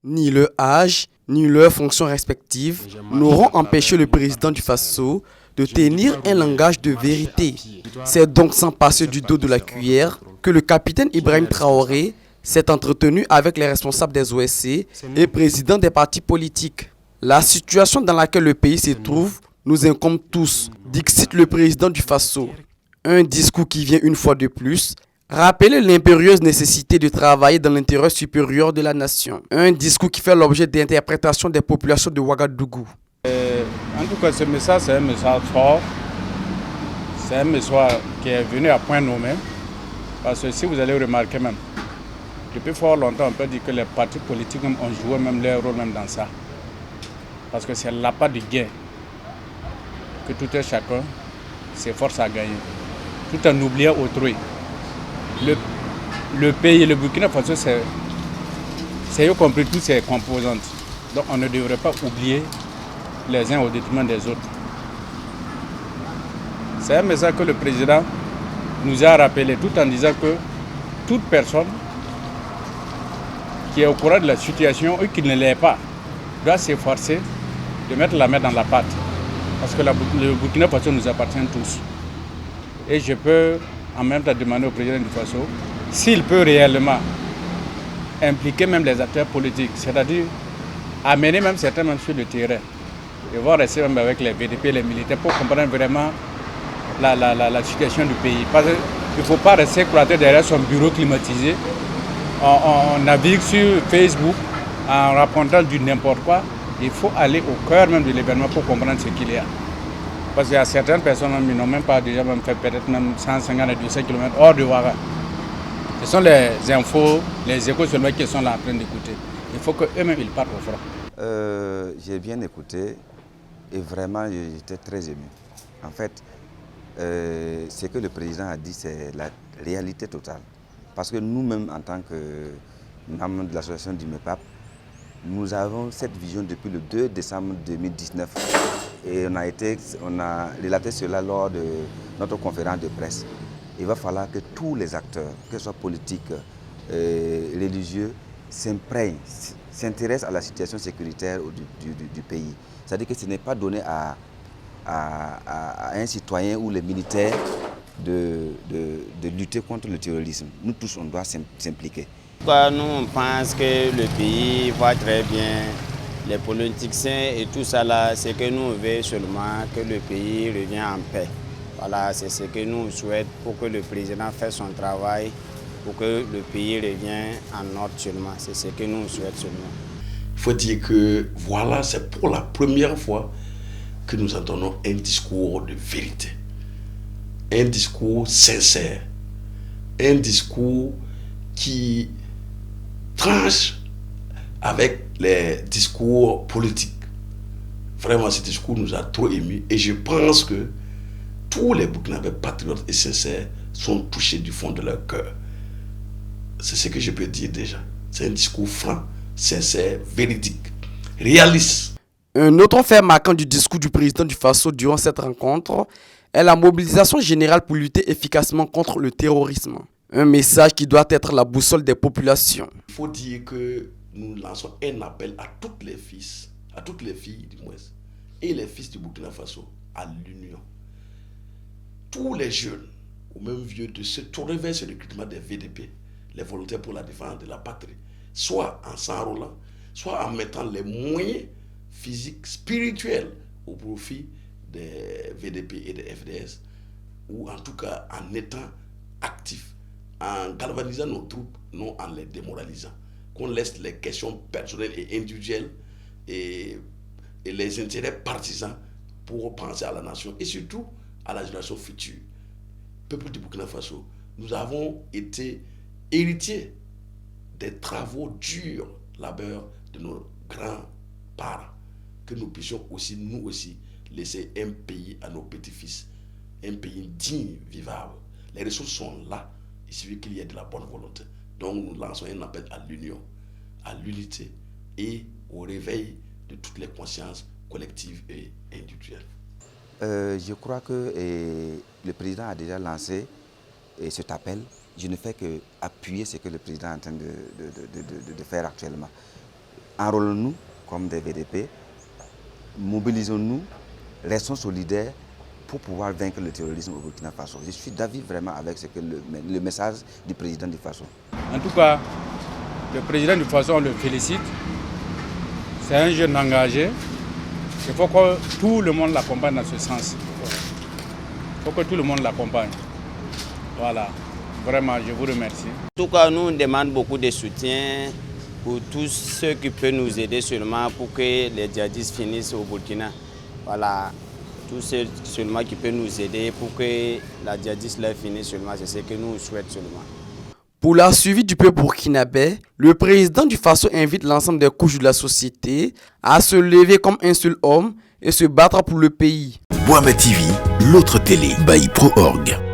Ni leur âge, ni leurs fonctions respectives n'auront empêché le président du Faso de tenir un langage de vérité. C'est donc sans passer du dos de la cuillère que le capitaine Ibrahim Traoré s'est entretenu avec les responsables des OSC et présidents des partis politiques. La situation dans laquelle le pays se trouve nous incombe tous, dixit le président du Faso. Un discours qui vient une fois de plus rappeler l'impérieuse nécessité de travailler dans l'intérêt supérieur de la nation. Un discours qui fait l'objet d'interprétations des populations de Ouagadougou. En tout cas, ce message, c'est un message fort. C'est un message qui est venu à point nommé. Parce que si vous allez remarquer même, depuis fort longtemps, on peut dire que les partis politiques même ont joué même leur rôle même dans ça. Parce que c'est l'appât du gain que tout et chacun s'efforce à gagner, tout en oubliant autrui. Le pays, le Burkina Faso, c'est y compris toutes ses composantes. Donc on ne devrait pas oublier les uns au détriment des autres. C'est un message que le président nous a rappelé tout en disant que toute personne qui est au courant de la situation et qui ne l'est pas doit s'efforcer de mettre la main dans la pâte. Parce que le Burkina Faso nous appartient tous. Et je peux en même temps demander au président du Faso s'il peut réellement impliquer même les acteurs politiques, c'est-à-dire amener même certains même sur le terrain et voir rester même avec les VDP, les militaires pour comprendre vraiment la situation du pays. Parce qu'il ne faut pas rester cloîtré derrière son bureau climatisé. On navigue sur Facebook en racontant du n'importe quoi. Il faut aller au cœur même de l'événement pour comprendre ce qu'il y a. Parce qu'il y a certaines personnes qui n'ont même pas déjà même fait peut-être même 150 à 200 km hors de Ouaga. Ce sont les infos, les échos seulement qui sont là en train d'écouter. Il faut qu'eux-mêmes ils partent au front. J'ai bien écouté et vraiment j'étais très ému. En fait, ce que le président a dit, c'est la réalité totale. Parce que nous-mêmes, en tant que membres de l'association du MEPAP, nous avons cette vision depuis le 2 décembre 2019 et on a relaté cela lors de notre conférence de presse. Il va falloir que tous les acteurs, que ce soit politiques, religieux, s'imprègnent, s'intéressent à la situation sécuritaire du pays. C'est-à-dire que ce n'est pas donné à un citoyen ou les militaires de lutter contre le terrorisme. Nous tous, on doit s'impliquer. Nous, on pense que le pays va très bien, les politiciens et tout ça là, c'est que nous voulons seulement que le pays revienne en paix. Voilà, c'est ce que nous souhaitons pour que le président fasse son travail, pour que le pays revienne en ordre seulement. C'est ce que nous souhaitons seulement. Il faut dire que voilà, c'est pour la première fois que nous entendons un discours de vérité, un discours sincère, un discours qui tranche avec les discours politiques. Vraiment, ce discours nous a trop émus et je pense que tous les Burkinabés patriotes et sincères sont touchés du fond de leur cœur. C'est ce que je peux dire déjà. C'est un discours franc, sincère, véridique, réaliste. Un autre fait marquant du discours du président du Faso durant cette rencontre est la mobilisation générale pour lutter efficacement contre le terrorisme. Un message qui doit être la boussole des populations. Il faut dire que nous lançons un appel à toutes les filles du moins, et les fils du Burkina Faso, à l'union. Tous les jeunes, ou même vieux, de se tourner vers ce recrutement des VDP, les volontaires pour la défense de la patrie, soit en s'enrôlant, soit en mettant les moyens physiques, spirituels au profit des VDP et des FDS, ou en tout cas en étant actifs, en galvanisant nos troupes, non en les démoralisant. Qu'on laisse les questions personnelles et individuelles et les intérêts partisans pour penser à la nation et surtout à la génération future. Peuple du Burkina Faso, nous avons été héritiers des travaux durs, labeurs de nos grands-parents. Que nous puissions aussi, nous aussi, laisser un pays à nos petits-fils, un pays digne, vivable. Les ressources sont là, il suffit qu'il y ait de la bonne volonté. Donc nous lançons un appel à l'union, à l'unité et au réveil de toutes les consciences collectives et individuelles. Je crois que le président a déjà lancé cet appel. Je ne fais qu'appuyer ce que le président est en train de faire actuellement. enrôlons-nous comme des VDP, mobilisons-nous, restons solidaires pour pouvoir vaincre le terrorisme au Burkina Faso. Je suis d'avis vraiment avec ce que le message du président du Faso. En tout cas, le président du Faso, on le félicite. C'est un jeune engagé. Il faut que tout le monde l'accompagne dans ce sens. Il faut que tout le monde l'accompagne. Voilà. Vraiment, je vous remercie. En tout cas, nous on demande beaucoup de soutien pour tous ceux qui peuvent nous aider seulement pour que les djihadistes finissent au Burkina. Voilà. Tous ceux seulement qui peuvent nous aider pour que la djihadiste leur finisse seulement, c'est ce que nous souhaitons seulement. Pour la survie du peuple burkinabé, le président du Faso invite l'ensemble des couches de la société à se lever comme un seul homme et se battre pour le pays. Boaba TV, l'autre télé by Pro Org.